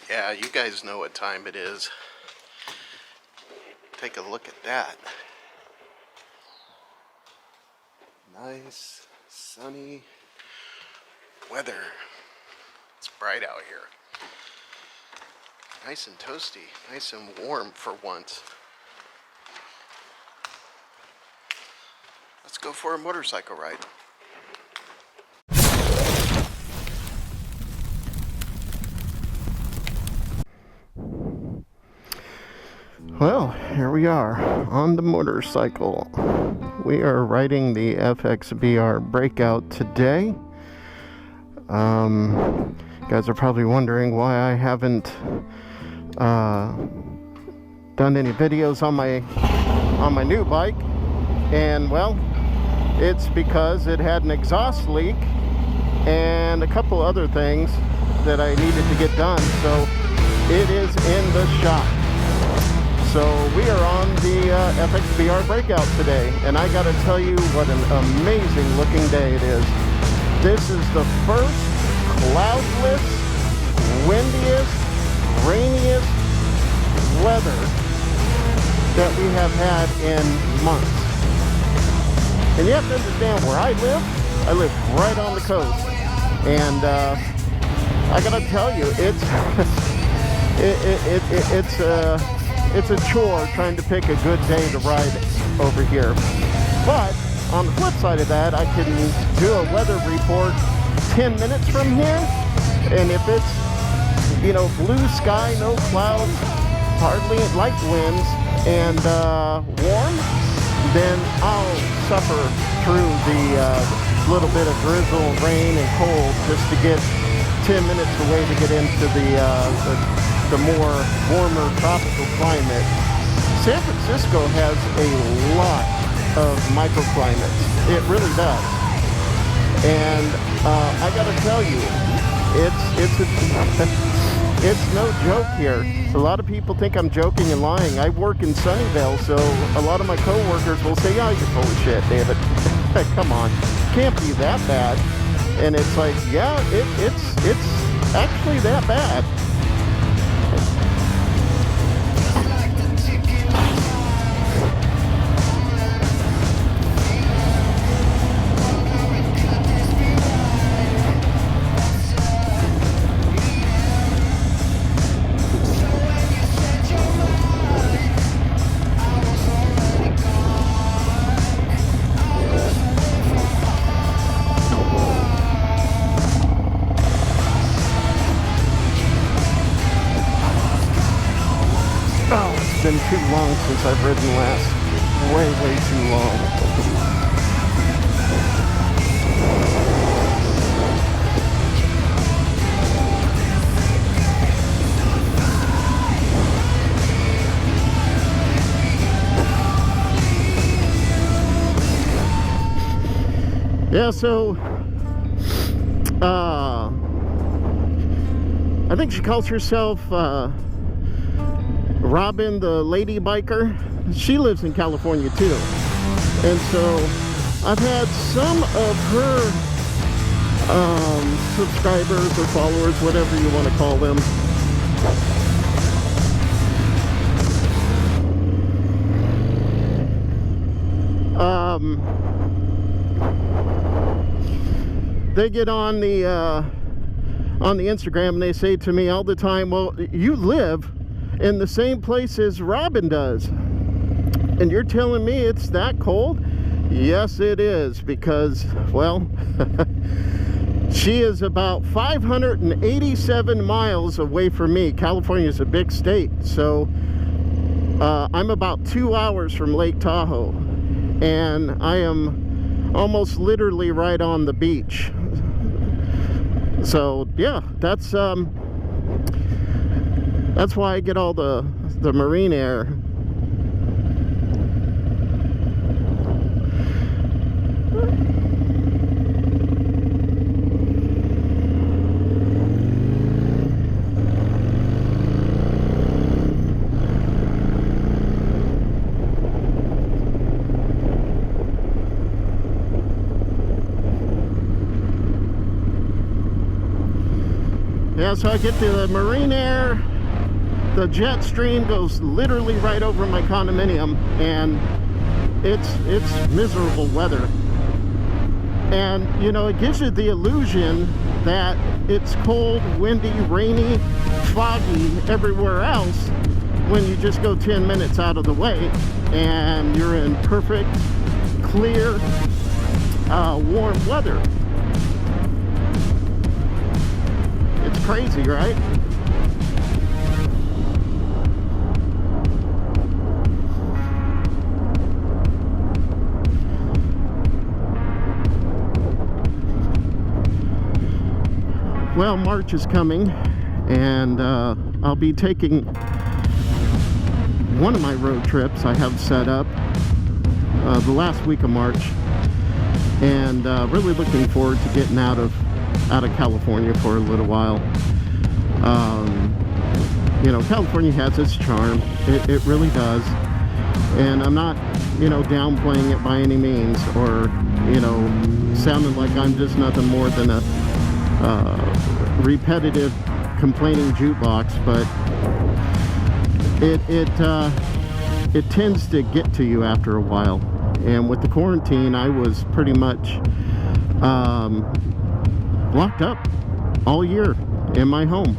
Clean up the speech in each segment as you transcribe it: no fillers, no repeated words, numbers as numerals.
Yeah, you guys know what time it is. Take a look at that. Nice, sunny weather. It's bright out here. Nice and toasty, nice and warm for once. Let's go for a motorcycle ride. Well, here we are on the motorcycle. We are riding the FXBR Breakout today. You guys are probably wondering why I haven't done any videos on my new bike, and well, it's because it had an exhaust leak and a couple other things that I needed to get done, so it is in the shop. So we are on the FXBR Breakout today, and I gotta tell you what an amazing looking day it is. This is the first cloudless, windiest, rainiest weather that we have had in months. And you have to understand where I live right on the coast, and I gotta tell you, it's a chore trying to pick a good day to ride over here. But on the flip side of that, I can do a weather report 10 minutes from here, and if it's, you know, blue sky, no clouds, hardly light winds, and warm, then I'll suffer through the little bit of drizzle, rain, and cold just to get 10 minutes away to get into the more warmer tropical climate. San Francisco has a lot of microclimates. It really does. And I gotta tell you, it's no joke here. A lot of people think I'm joking and lying. I work in Sunnyvale, so a lot of my coworkers will say, "Yeah, you're full of shit, David." Come on, can't be that bad. And it's like, yeah, it's actually that bad. It's been too long since I've ridden last. Way too long. Yeah, so I think she calls herself Robin, the lady biker. She lives in California too, and so I've had some of her subscribers or followers, whatever you want to call them, they get on the Instagram and they say to me all the time, "Well, you live in the same place as Robin does, and you're telling me it's that cold?" Yes, it is, because, well, she is about 587 miles away from me. California is a big state, so I'm about 2 hours from Lake Tahoe, and I am almost literally right on the beach. So yeah, that's why I get all the marine air. Yeah, so I get the marine air. The jet stream goes literally right over my condominium, and it's miserable weather. And you know, it gives you the illusion that it's cold, windy, rainy, foggy everywhere else when you just go 10 minutes out of the way and you're in perfect, clear, warm weather. It's crazy, right? Well, March is coming, and I'll be taking one of my road trips I have set up the last week of March, and really looking forward to getting out of California for a little while. You know, California has its charm. It really does, and I'm not, you know, downplaying it by any means, or, you know, sounding like I'm just nothing more than a repetitive complaining jukebox, but it tends to get to you after a while. And with the quarantine, I was pretty much locked up all year in my home,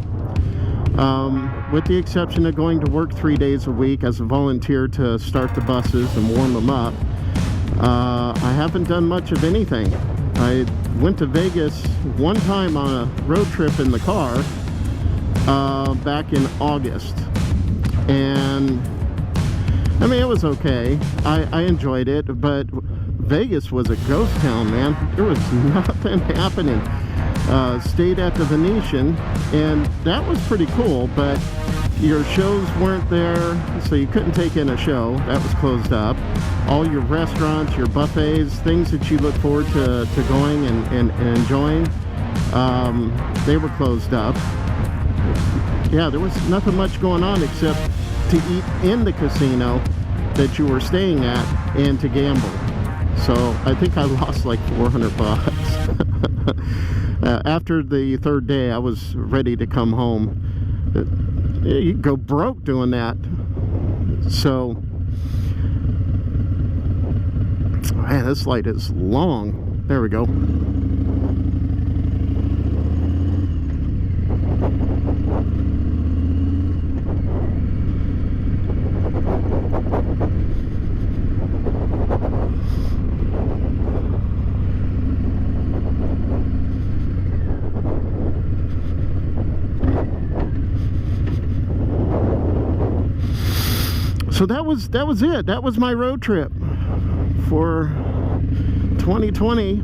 with the exception of going to work 3 days a week as a volunteer to start the buses and warm them up. I haven't done much of anything. I went to Vegas one time on a road trip in the car back in August, and I mean, it was okay. I enjoyed it, but Vegas was a ghost town, man. There was nothing happening. Stayed at the Venetian, and that was pretty cool, but your shows weren't there, so you couldn't take in a show. That was closed up. All your restaurants, your buffets, things that you look forward to going and enjoying, they were closed up. Yeah, there was nothing much going on except to eat in the casino that you were staying at and to gamble. So I think I lost like 400 bucks. After the third day, I was ready to come home. You go broke doing that. So, man, this light is long. There we go. So that was it. That was my road trip for 2020,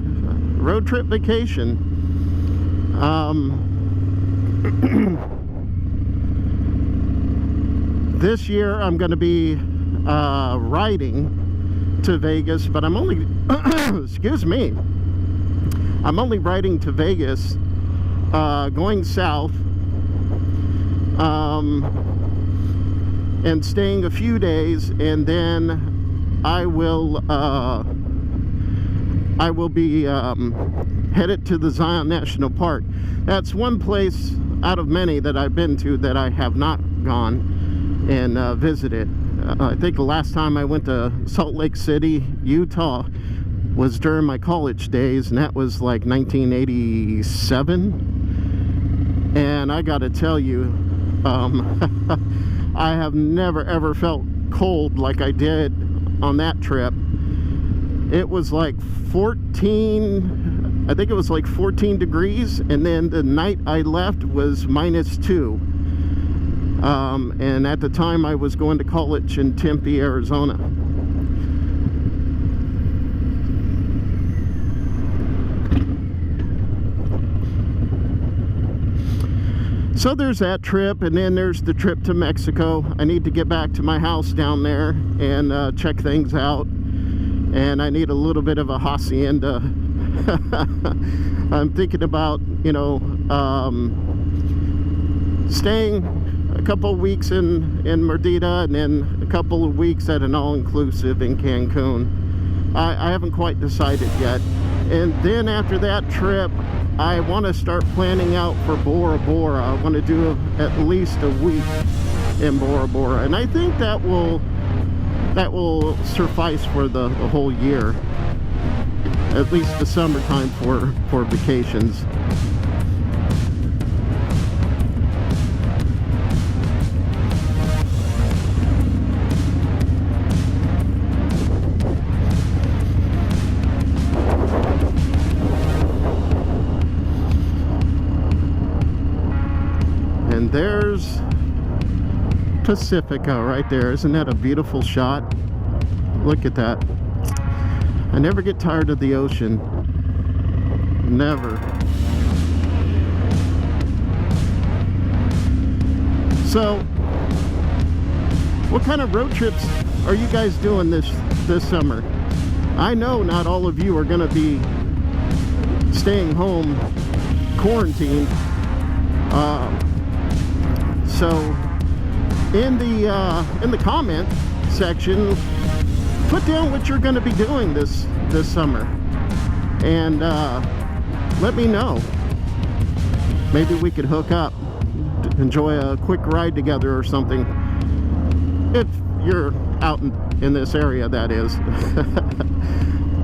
road trip vacation. This year I'm going to be riding to Vegas, but I'm only excuse me, I'm only riding to Vegas, going south, and staying a few days, and then I will be headed to the Zion National Park. That's one place out of many that I've been to that I have not gone and visited. I think the last time I went to Salt Lake City, Utah, was during my college days, and that was like 1987. And I gotta tell you, I have never ever felt cold like I did on that trip. It was like 14, I think it was like 14 degrees, and then the night I left was -2. And at the time I was going to college in Tempe, Arizona. So there's that trip, and then there's the trip to Mexico. I need to get back to my house down there and check things out. And I need a little bit of a hacienda. I'm thinking about, you know, staying a couple of weeks in Merdita, and then a couple of weeks at an all-inclusive in Cancun. I haven't quite decided yet. And then after that trip, I want to start planning out for Bora Bora. I want to do at least a week in Bora Bora, and I think that will suffice for the whole year, at least the summertime for vacations. And there's Pacifica right there. Isn't that a beautiful shot? Look at that. I never get tired of the ocean. Never. So, what kind of road trips are you guys doing this summer? I know not all of you are going to be staying home quarantined. So in the comment section, put down what you're going to be doing this summer, and let me know. Maybe we could hook up, enjoy a quick ride together or something, if you're out in this area, that is.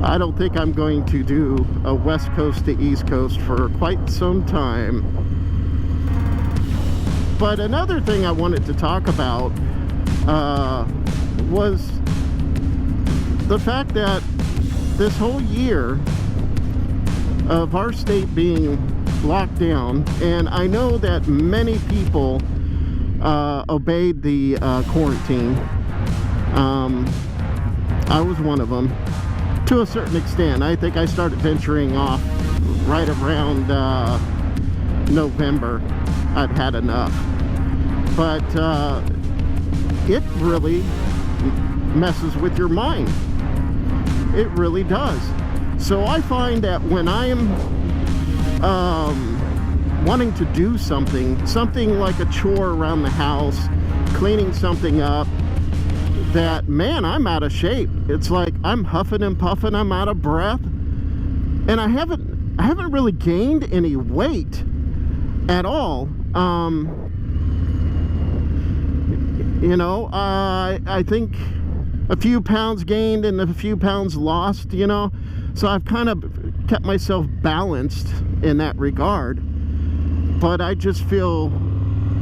I don't think I'm going to do a west coast to east coast for quite some time. But another thing I wanted to talk about was the fact that this whole year of our state being locked down, and I know that many people obeyed the quarantine. I was one of them to a certain extent. I think I started venturing off right around November. I'd had enough. But it really messes with your mind. It really does. So I find that when I'm wanting to do something like a chore around the house, cleaning something up, that, man, I'm out of shape. It's like I'm huffing and puffing, I'm out of breath, and I haven't really gained any weight at all. You know, I think a few pounds gained and a few pounds lost, you know, so I've kind of kept myself balanced in that regard, but I just feel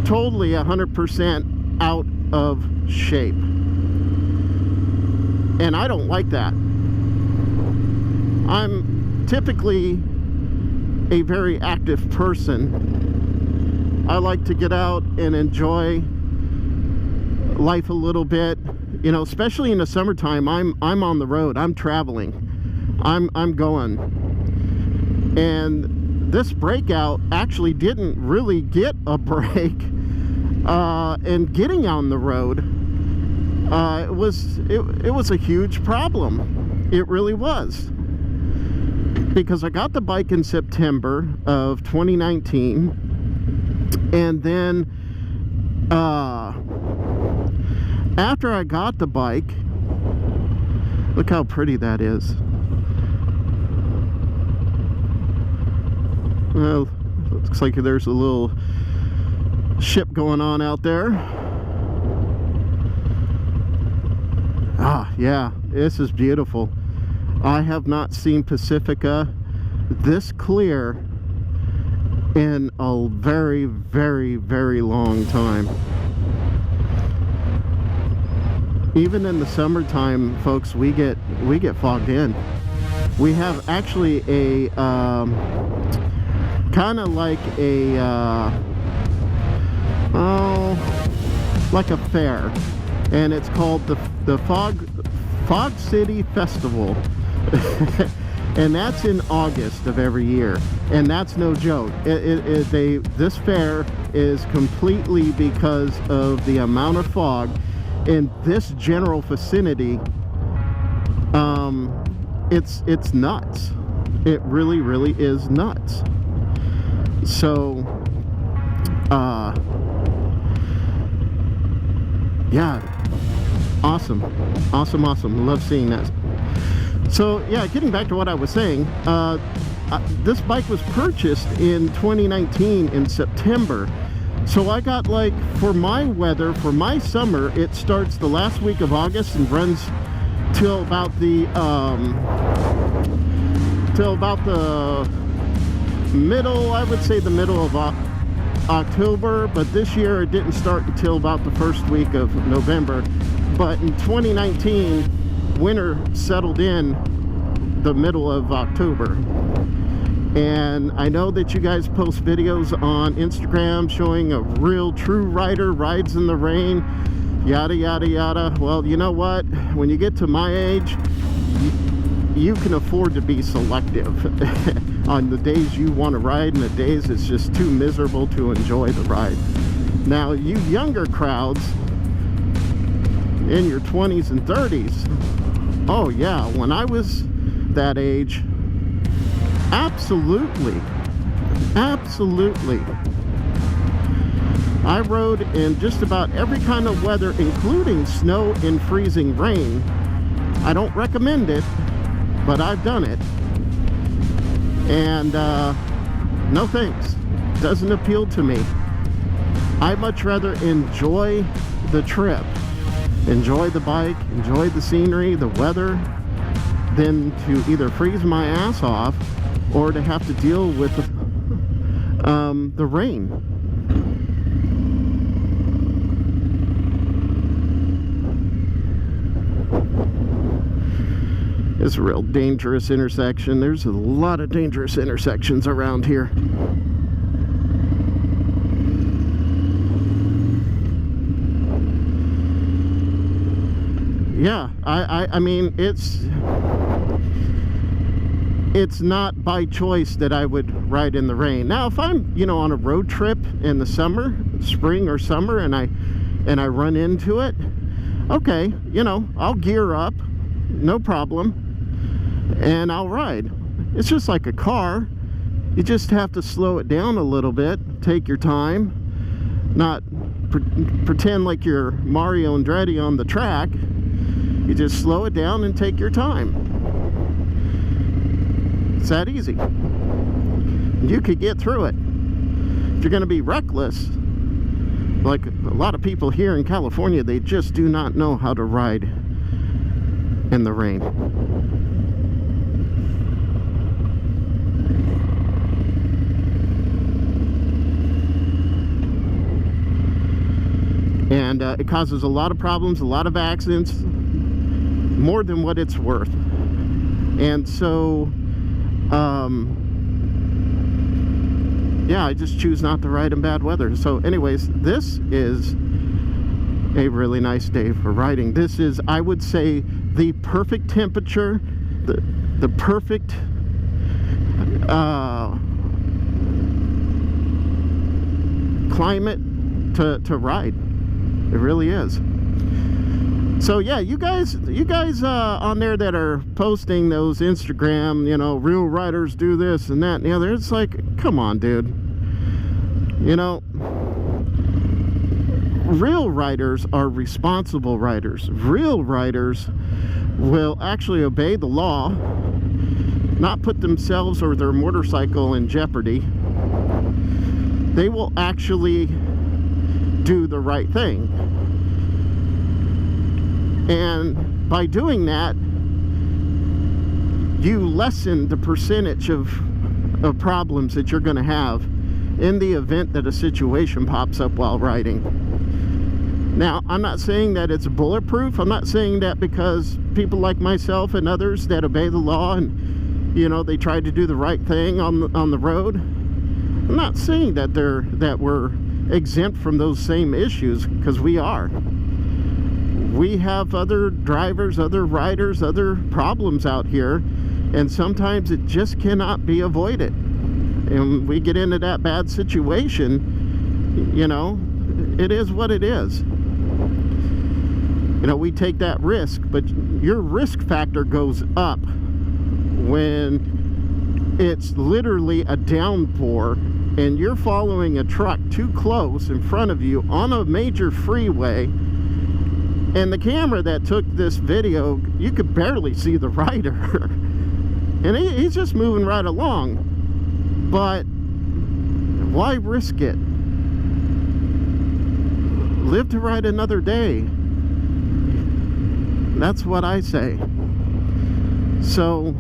totally 100% out of shape, and I don't like that. I'm typically a very active person. I like to get out and enjoy life a little bit, you know, especially in the summertime. I'm on the road, I'm traveling, I'm going, and this breakout actually didn't really get a break in getting on the road. It was a huge problem. It really was, because I got the bike in September of 2019, and then after I got the bike, look how pretty that is. Well, looks like there's a little ship going on out there. Ah, yeah, this is beautiful. I have not seen Pacifica this clear in a very, very, very long time. Even in the summertime, folks, we get fogged in. We have actually a kind of like a like a fair, and it's called the Fog City Festival. And that's in August of every year, and that's no joke. This fair is completely because of the amount of fog in this general vicinity. It's nuts. It really, really is nuts. So yeah, awesome. Love seeing that. So yeah, getting back to what I was saying, this bike was purchased in 2019 in September. So I got, like, for my weather, for my summer, it starts the last week of August and runs till about the middle, I would say the middle of October, but this year it didn't start until about the first week of November. But in 2019, winter settled in the middle of October. And I know that you guys post videos on Instagram showing a real true rider rides in the rain, yada yada yada. Well, you know what, when you get to my age, you can afford to be selective on the days you want to ride and the days it's just too miserable to enjoy the ride. Now, you younger crowds in your 20s and 30s, oh yeah, when I was that age, absolutely, absolutely. I rode in just about every kind of weather, including snow and freezing rain. I don't recommend it, but I've done it. And no thanks. Doesn't appeal to me. I'd much rather enjoy the trip, enjoy the bike, enjoy the scenery, the weather, than to either freeze my ass off or to have to deal with the rain. It's a real dangerous intersection. There's a lot of dangerous intersections around here. Yeah, I mean, it's not by choice that I would ride in the rain. Now, if I'm, you know, on a road trip in the summer, spring or summer, and I run into it, okay, you know, I'll gear up, no problem, and I'll ride. It's just like a car. You just have to slow it down a little bit, take your time, not pretend like you're Mario Andretti on the track. You just slow it down and take your time. It's that easy. You could get through it. If you're going to be reckless, like a lot of people here in California, they just do not know how to ride in the rain. And it causes a lot of problems, a lot of accidents, more than what it's worth. And so yeah, I just choose not to ride in bad weather. So anyways, this is a really nice day for riding. This is, I would say, the perfect temperature, the perfect climate to ride. It really is. So yeah, you guys on there that are posting those Instagram, you know, real riders do this and that and the other, it's like, come on, dude. You know, real riders are responsible riders. Real riders will actually obey the law, not put themselves or their motorcycle in jeopardy. They will actually do the right thing. And by doing that, you lessen the percentage of problems that you're going to have in the event that a situation pops up while riding. Now, I'm not saying that it's bulletproof. I'm not saying that because people like myself and others that obey the law and, you know, they try to do the right thing on the road. I'm not saying that we're exempt from those same issues, because we are. We have other drivers, other riders, other problems out here, and sometimes it just cannot be avoided. And we get into that bad situation, you know, it is what it is. You know, we take that risk, but your risk factor goes up when it's literally a downpour and you're following a truck too close in front of you on a major freeway. And the camera that took this video, you could barely see the rider. And he's just moving right along. But why risk it? Live to ride another day. That's what I say. So,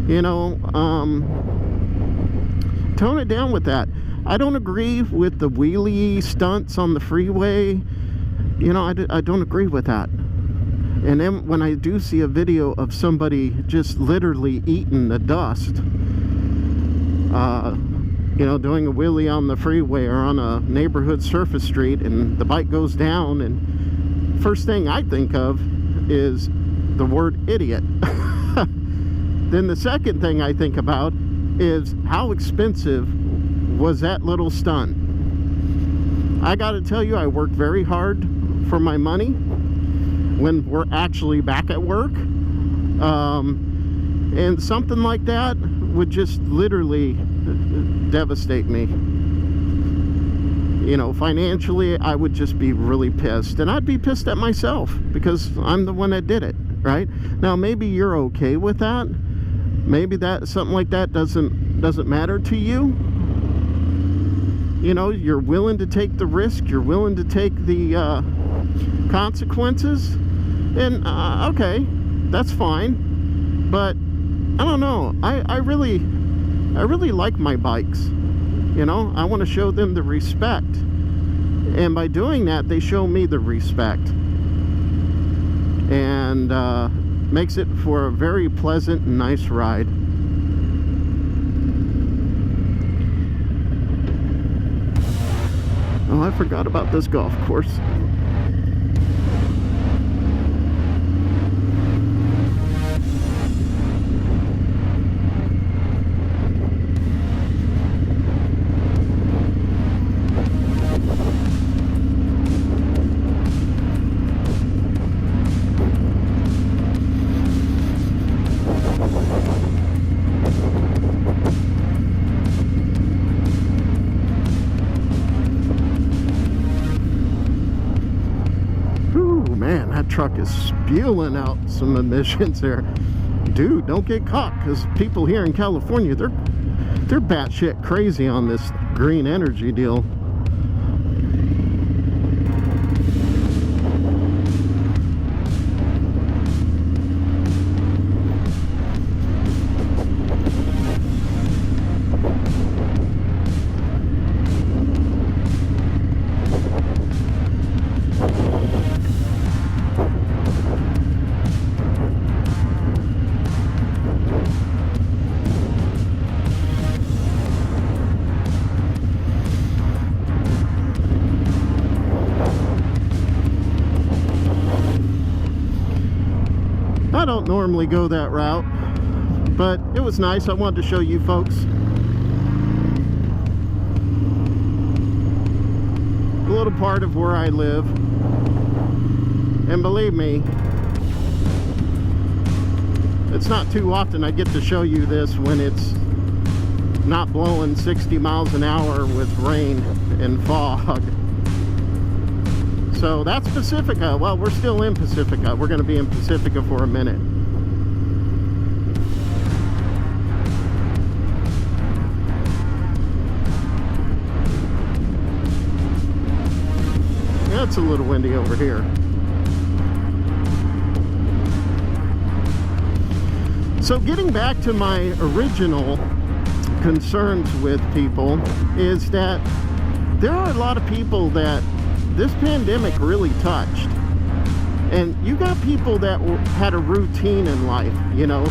you know, tone it down with that. I don't agree with the wheelie stunts on the freeway. You know, I don't agree with that. And then when I do see a video of somebody just literally eating the dust, you know, doing a wheelie on the freeway or on a neighborhood surface street, and the bike goes down, and first thing I think of is the word idiot. Then the second thing I think about is how expensive was that little stunt. I gotta tell you, I worked very hard for my money when we're actually back at work, and something like that would just literally devastate me. You know, financially, I would just be really pissed, and I'd be pissed at myself because I'm the one that did it, right? Now, maybe you're okay with that. Maybe that something like that doesn't matter to you. You know, you're willing to take the risk, you're willing to take the consequences, and okay, that's fine. But I don't know, I really like my bikes. You know, I want to show them the respect, and by doing that, they show me the respect, and makes it for a very pleasant and nice ride. Oh, I forgot about this golf course. Man, that truck is spewing out some emissions there. Dude, don't get caught, because people here in California, they're batshit crazy on this green energy deal. I don't normally go that route, but it was nice. I wanted to show you folks. A little part of where I live. And believe me, it's not too often I get to show you this when it's not blowing 60 miles an hour with rain and fog. So that's Pacifica. Well, we're still in Pacifica. We're going to be in Pacifica for a minute. Yeah, it's a little windy over here. So getting back to my original concerns with people is that there are a lot of people that this pandemic really touched, and you got people that had a routine in life, you know,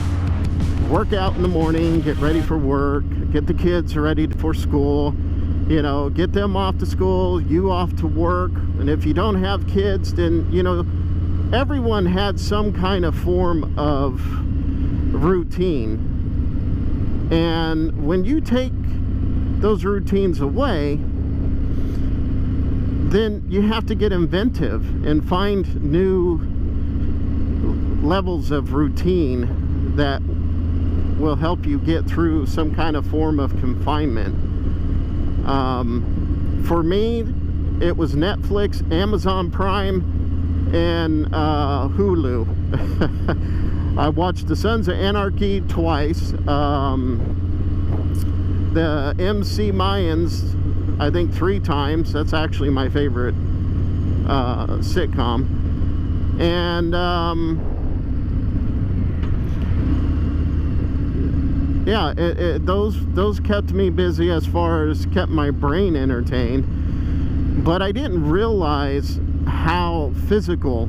work out in the morning, get ready for work, get the kids ready for school, you know, get them off to school, you off to work. And if you don't have kids, then, you know, everyone had some kind of form of routine. And when you take those routines away, then you have to get inventive and find new levels of routine that will help you get through some kind of form of confinement. For me, it was Netflix, Amazon Prime, and Hulu. I watched the Sons of Anarchy twice. The MC Mayans, I think 3 times. That's actually my favorite sitcom. And yeah, those kept me busy as far as kept my brain entertained. But I didn't realize how physical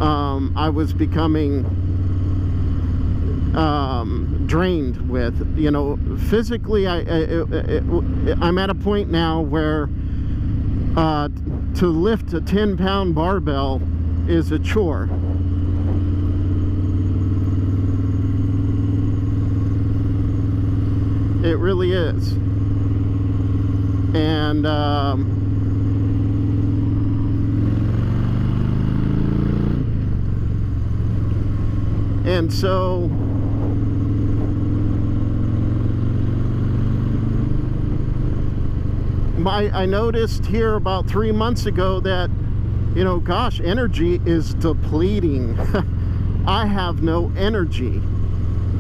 I was becoming drained with. You know, physically, I'm at a point now where to lift a 10-pound barbell is a chore. It really is. And so I noticed here about 3 months ago that, you know, gosh, energy is depleting. I have no energy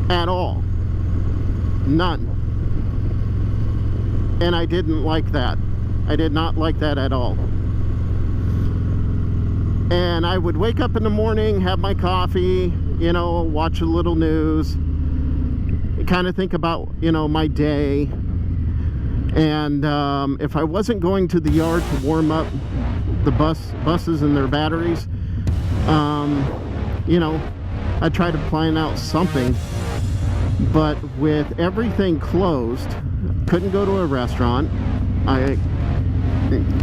at all. None. And I didn't like that. I did not like that at all. And I would wake up in the morning, have my coffee, you know, watch a little news, kind of think about, you know, my day. And if I wasn't going to the yard to warm up the buses and their batteries, you know, I'd try to plan out something. But with everything closed, couldn't go to a restaurant. I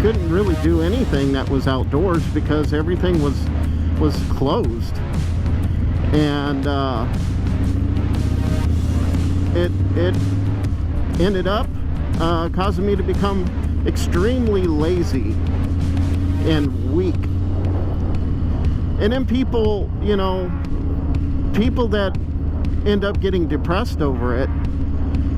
couldn't really do anything that was outdoors because everything was closed. And it ended up causing me to become extremely lazy and weak. And then people, you know, people that end up getting depressed over it,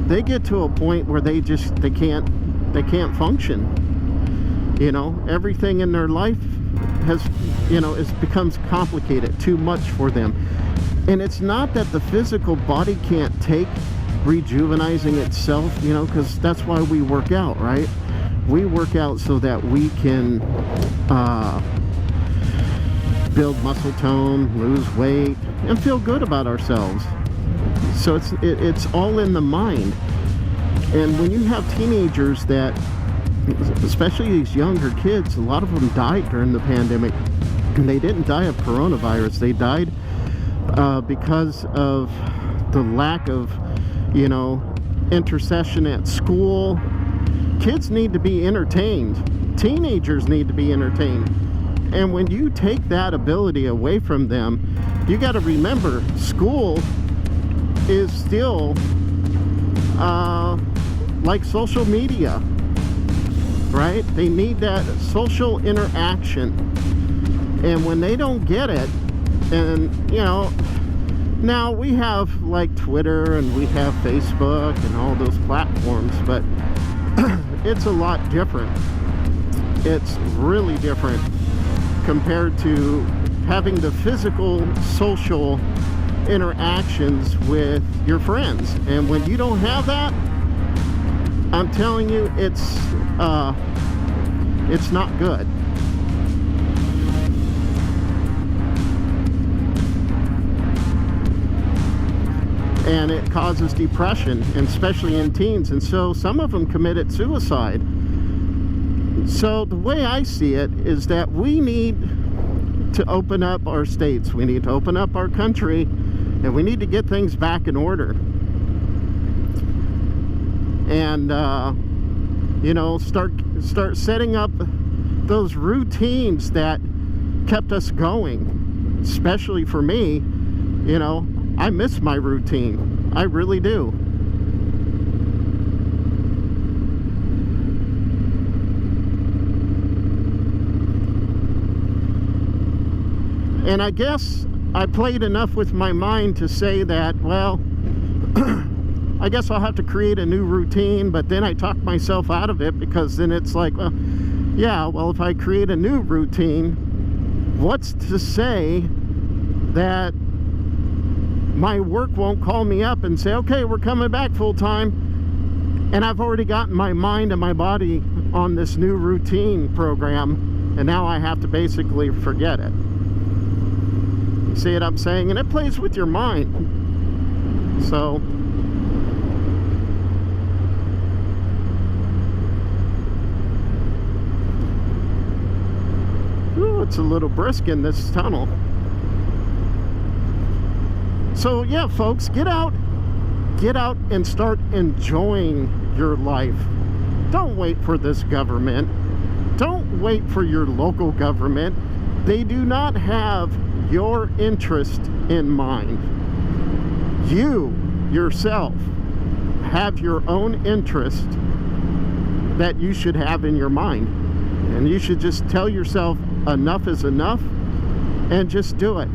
they get to a point where they can't function. You know, everything in their life has, you know, becomes complicated, too much for them. And it's not that the physical body can't take rejuvenating itself, you know, because that's why we work out, right? We work out so that we can build muscle tone, lose weight, and feel good about ourselves. So it's all in the mind. And when you have teenagers that, especially these younger kids, a lot of them died during the pandemic, and they didn't die of coronavirus. They died because of the lack of, you know, intercession at school. Kids need to be entertained. Teenagers need to be entertained. And when you take that ability away from them, you got to remember, school is still like social media, right? They need that social interaction. And when they don't get it, and, you know, now we have like Twitter and we have Facebook and all those platforms, but it's a lot different. It's really different compared to having the physical social interactions with your friends. And when you don't have that, I'm telling you, it's not good. And it causes depression, and especially in teens. And so some of them committed suicide. So the way I see it is that we need to open up our states. We need to open up our country, and we need to get things back in order. And you know, start setting up those routines that kept us going. Especially for me, you know, I miss my routine. I really do. And I guess I played enough with my mind to say that, well, I guess I'll have to create a new routine, but then I talk myself out of it, because then it's like, well, yeah, well, if I create a new routine, what's to say that my work won't call me up and say, okay, we're coming back full time. And I've already gotten my mind and my body on this new routine program, and now I have to basically forget it. You see what I'm saying? And it plays with your mind. So ooh, it's a little brisk in this tunnel. So yeah, folks, get out and start enjoying your life. Don't wait for this government. Don't wait for your local government. They do not have your interest in mind. You yourself have your own interest that you should have in your mind, and you should just tell yourself enough is enough and just do it.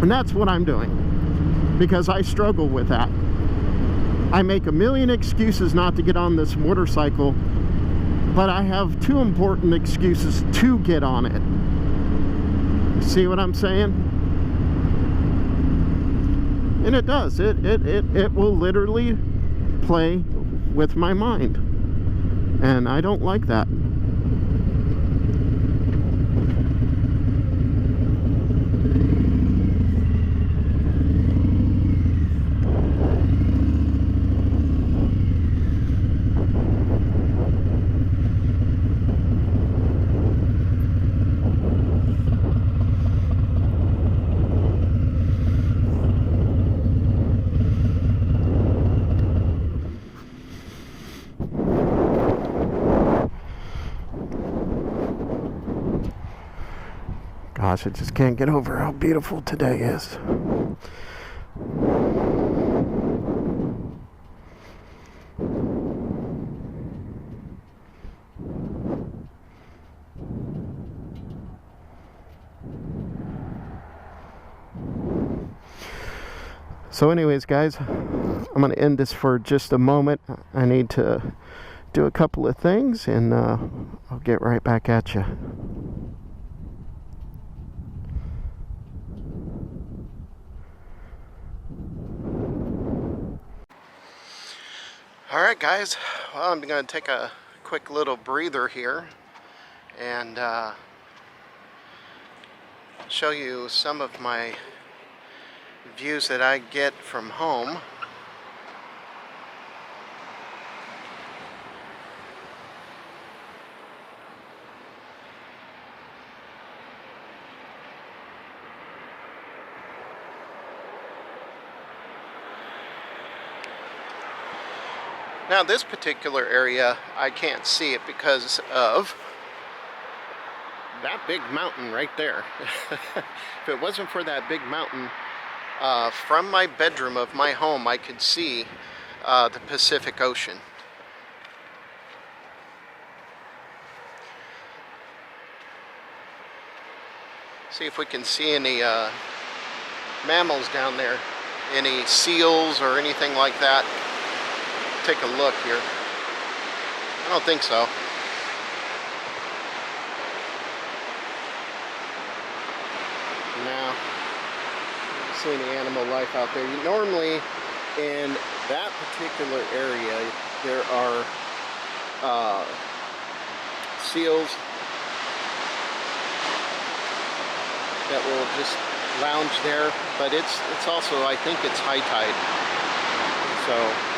And that's what I'm doing, because I struggle with that. I make a million excuses not to get on this motorcycle, but I have two important excuses to get on it. See what I'm saying? And it does. It will literally play with my mind. And I don't like that. Gosh, I just can't get over how beautiful today is. So anyways, guys, I'm going to end this for just a moment. I need to do a couple of things, and I'll get right back at you. Alright guys, well, I'm going to take a quick little breather here and show you some of my views that I get from home. Now this particular area, I can't see it because of that big mountain right there. If it wasn't for that big mountain, from my bedroom of my home, I could see the Pacific Ocean. See if we can see any mammals down there, any seals or anything like that. Take a look here. I don't think so. No. See any animal life out there. Normally in that particular area there are seals that will just lounge there, but it's also, I think it's high tide. So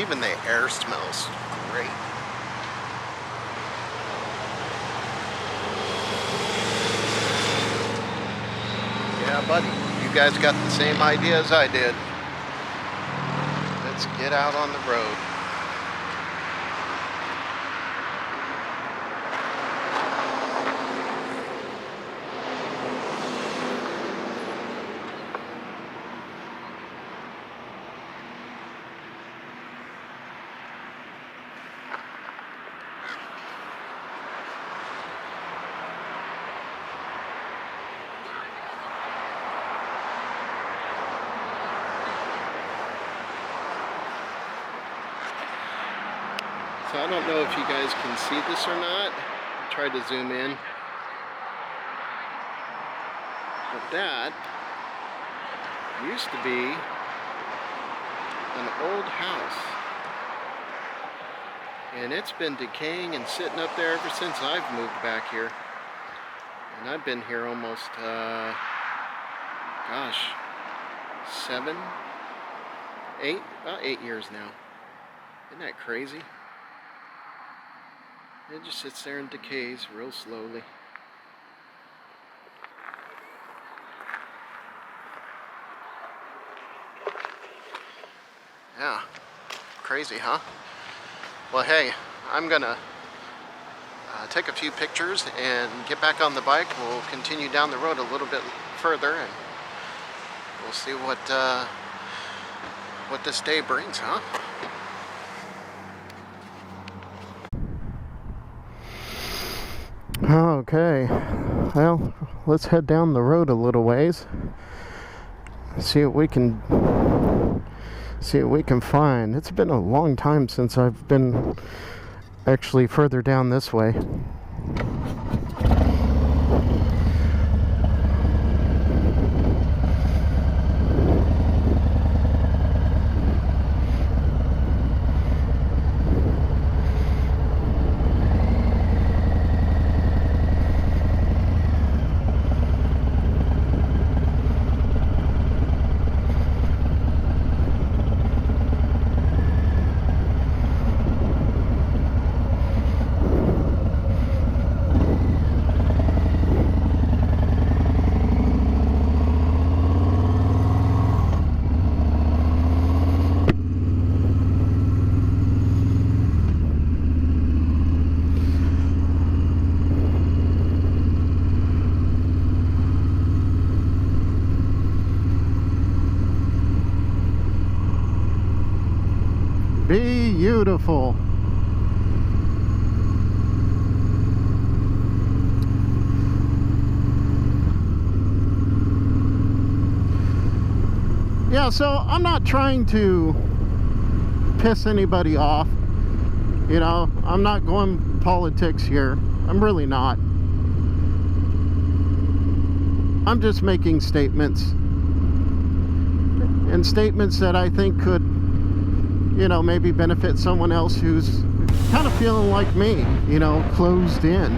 Even the air smells great. Yeah, buddy, you guys got the same idea as I did. Let's get out on the road. So I don't know if you guys can see this or not. I'll try to zoom in. But that used to be an old house. And it's been decaying and sitting up there ever since I've moved back here. And I've been here almost, gosh, 7, 8, about 8 years now. Isn't that crazy? It just sits there and decays real slowly. Yeah, crazy, huh? Well, hey, I'm gonna take a few pictures and get back on the bike. We'll continue down the road a little bit further, and we'll see what this day brings, huh? Okay, well, let's head down the road a little ways. See what we can find. It's been a long time since I've been actually further down this way. Beautiful. Yeah, so I'm not trying to piss anybody off. You know, I'm not going politics here. I'm really not. I'm just making statements. And statements that I think could, you know, maybe benefit someone else who's kind of feeling like me, you know, closed in.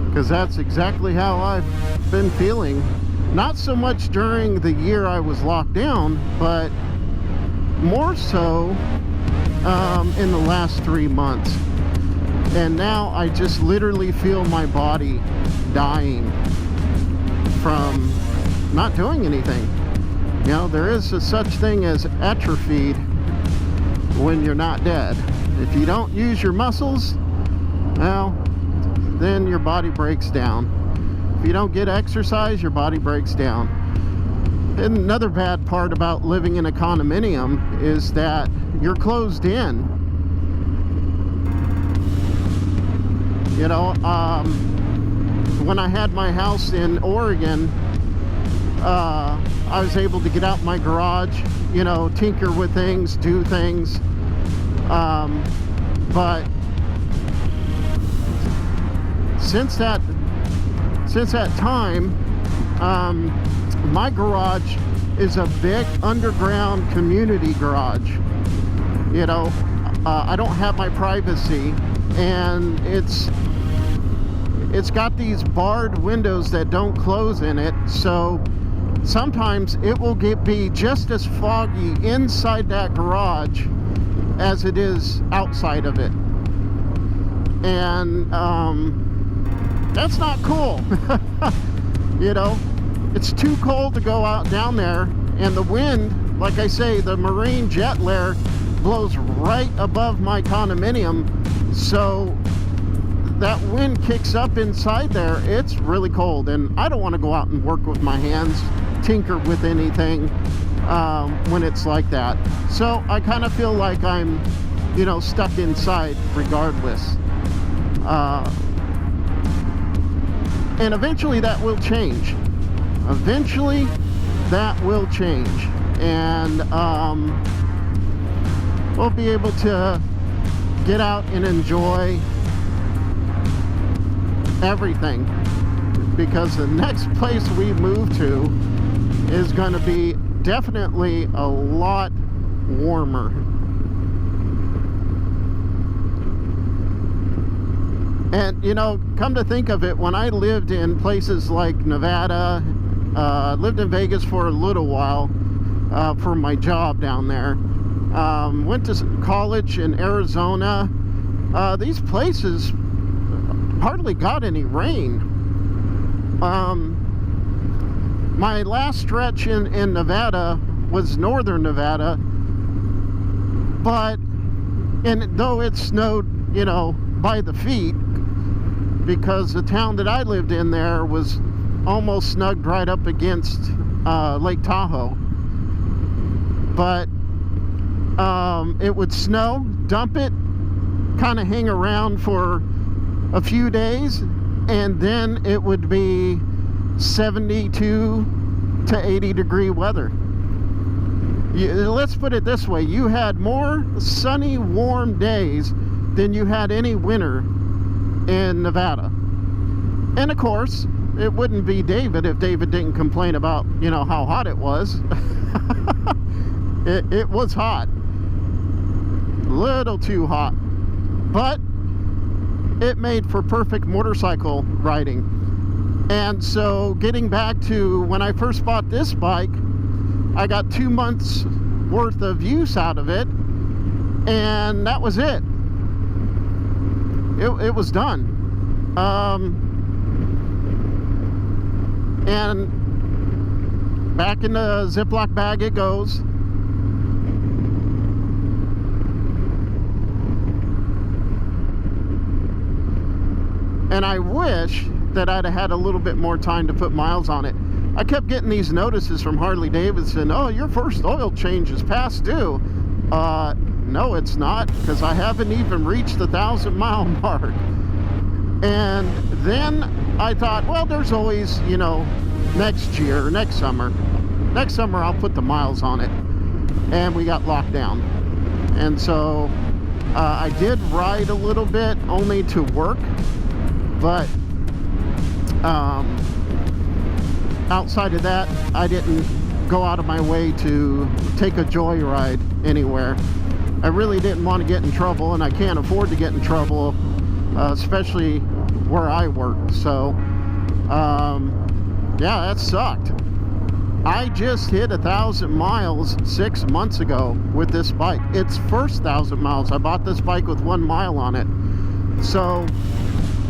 Because that's exactly how I've been feeling. Not so much during the year I was locked down, but more so in the last 3 months. And now I just literally feel my body dying from not doing anything. You know, there is a such thing as atrophied when you're not dead. If you don't use your muscles, well, then your body breaks down. If you don't get exercise, your body breaks down. And another bad part about living in a condominium is that you're closed in. You know, when I had my house in Oregon, I was able to get out my garage, you know, tinker with things, do things. But since that time, my garage is a big underground community garage. You know, I don't have my privacy, and it's got these barred windows that don't close in it, so sometimes it will be just as foggy inside that garage as it is outside of it. And that's not cool. You know, it's too cold to go out down there, and the wind, like I say, the marine jet layer blows right above my condominium, so that wind kicks up inside there. It's really cold, and I don't want to go out and work with my hands, tinker with anything when it's like that. So I kind of feel like I'm, you know, stuck inside regardless. And eventually that will change. Eventually that will change, and we'll be able to get out and enjoy everything, because the next place we move to is going to be definitely a lot warmer. And you know, come to think of it, when I lived in places like Nevada, lived in Vegas for a little while for my job down there, went to college in Arizona, these places hardly got any rain. My last stretch in Nevada was northern Nevada, and though it snowed, you know, by the feet, because the town that I lived in there was almost snugged right up against Lake Tahoe. But it would snow, dump it, kind of hang around for a few days, and then it would be 72 to 80 degree weather. Let's put it this way, you had more sunny, warm days than you had any winter in Nevada. And of course, it wouldn't be David if David didn't complain about, you know, how hot it was. It was hot. A little too hot. But it made for perfect motorcycle riding. And so getting back to when I first bought this bike, I got 2 months worth of use out of it, and that was it. It was done. And back in the Ziploc bag it goes. And I wish that I'd have had a little bit more time to put miles on it. I kept getting these notices from Harley Davidson, oh, your first oil change is past due. No, it's not, because I haven't even reached the 1,000-mile mark. And then I thought, well, there's always, you know, next year, next summer I'll put the miles on it. And we got locked down. And so I did ride a little bit, only to work, but outside of that, I didn't go out of my way to take a joyride anywhere. I really didn't want to get in trouble, and I can't afford to get in trouble, especially where I work. So yeah, that sucked. I just hit 1,000 miles 6 months ago with this bike. It's first 1,000 miles. I bought this bike with 1 mile on it. So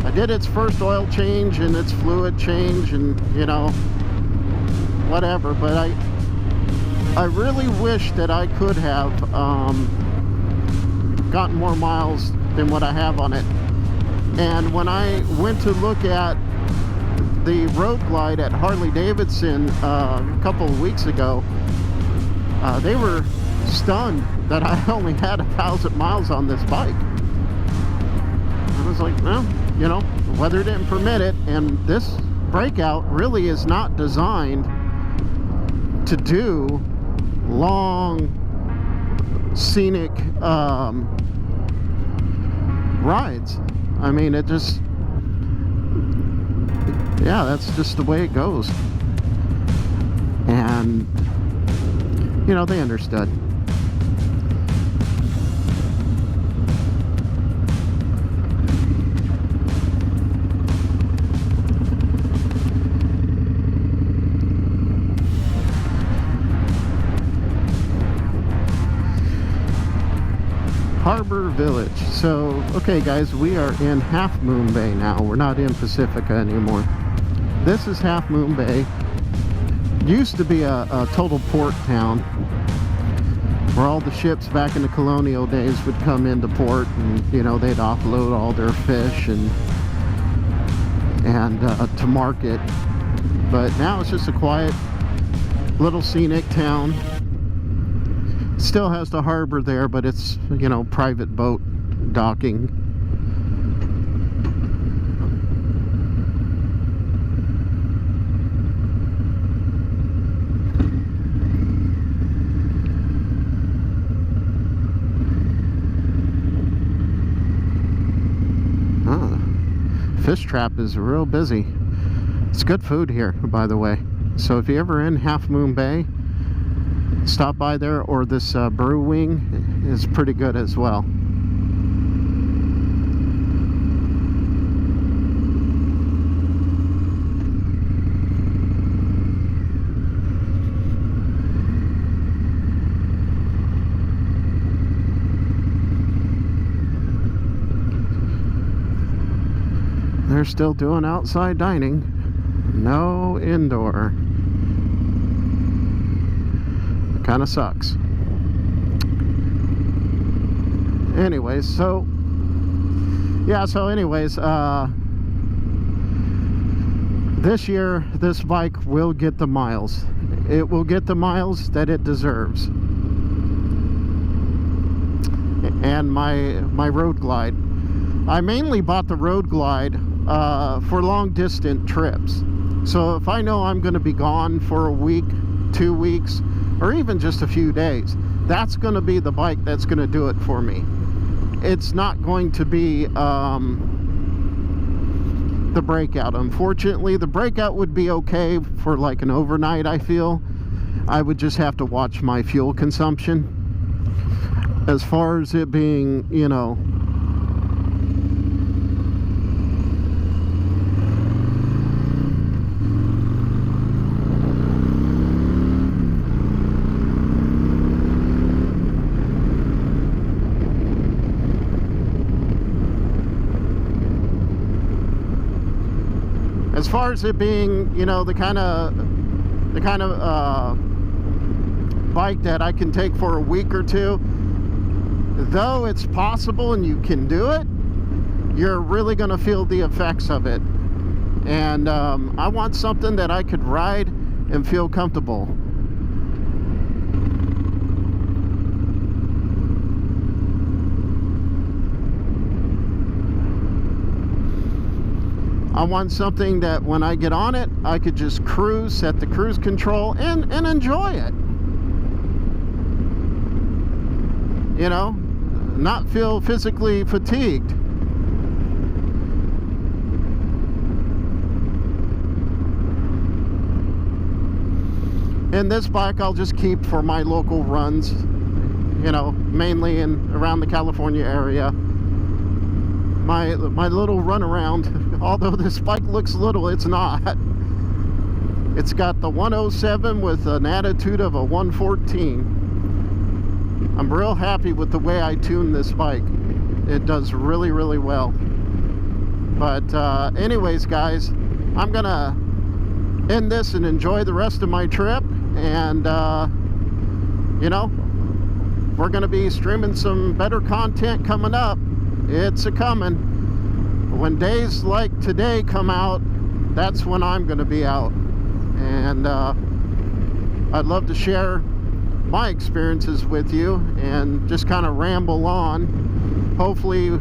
I did its first oil change and its fluid change, and you know, whatever. But I really wish that I could have gotten more miles than what I have on it. And when I went to look at the Road Glide at Harley Davidson a couple of weeks ago, they were stunned that I only had 1,000 miles on this bike. I was like, well, you know, the weather didn't permit it, and this Breakout really is not designed to do long scenic rides. I mean, it just, yeah, that's just the way it goes. And you know, they understood. Harbor Village. So, okay guys, we are in Half Moon Bay now. We're not in Pacifica anymore. This is Half Moon Bay. Used to be a total port town where all the ships back in the colonial days would come into port, and you know, they'd offload all their fish and to market. But now it's just a quiet little scenic town. Still has the harbor there, but it's, you know, private boat docking. Fish trap is real busy. It's good food here, by the way. So if you're ever in Half Moon Bay, stop by there, or this brew wing is pretty good as well. They're still doing outside dining, no indoor. Kind of sucks. Anyways, so yeah, this year this bike will get the miles. It will get the miles that it deserves. And my Road Glide, I mainly bought the Road Glide for long distance trips. So if I know I'm going to be gone for a week, 2 weeks, or even just a few days, that's going to be the bike that's going to do it for me. It's not going to be the Breakout. Unfortunately, the Breakout would be okay for like an overnight, I feel. I would just have to watch my fuel consumption. As far as it being, you know, as far as it being, you know, the kind of bike that I can take for a week or two, though it's possible and you can do it, you're really going to feel the effects of it. And I want something that I could ride and feel comfortable. I want something that when I get on it, I could just cruise, set the cruise control, and enjoy it. You know, not feel physically fatigued. And this bike I'll just keep for my local runs, you know, mainly in around the California area. My little run around, although this bike looks little, it's not. It's got the 107 with an attitude of a 114. I'm real happy with the way I tuned this bike. It does really, really well. But anyways, guys, I'm gonna end this and enjoy the rest of my trip. And you know, we're gonna be streaming some better content coming up. It's a-coming. When days like today come out, that's when I'm going to be out. And I'd love to share my experiences with you and just kind of ramble on. Hopefully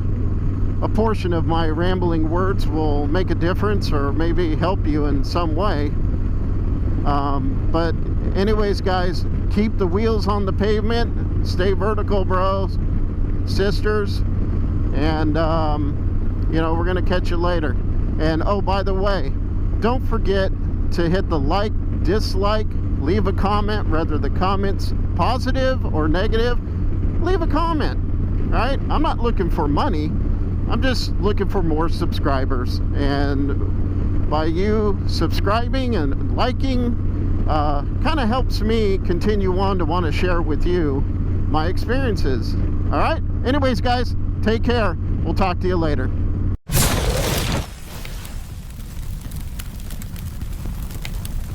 a portion of my rambling words will make a difference or maybe help you in some way. But anyways, guys, keep the wheels on the pavement. Stay vertical, bros, sisters. And you know, we're gonna catch you later. And oh, by the way, don't forget to hit the like, dislike, leave a comment, whether the comment's positive or negative. Leave a comment. Right? I'm not looking for money, I'm just looking for more subscribers. And by you subscribing and liking, kind of helps me continue on to want to share with you my experiences. All right? anyways, guys, take care. We'll talk to you later.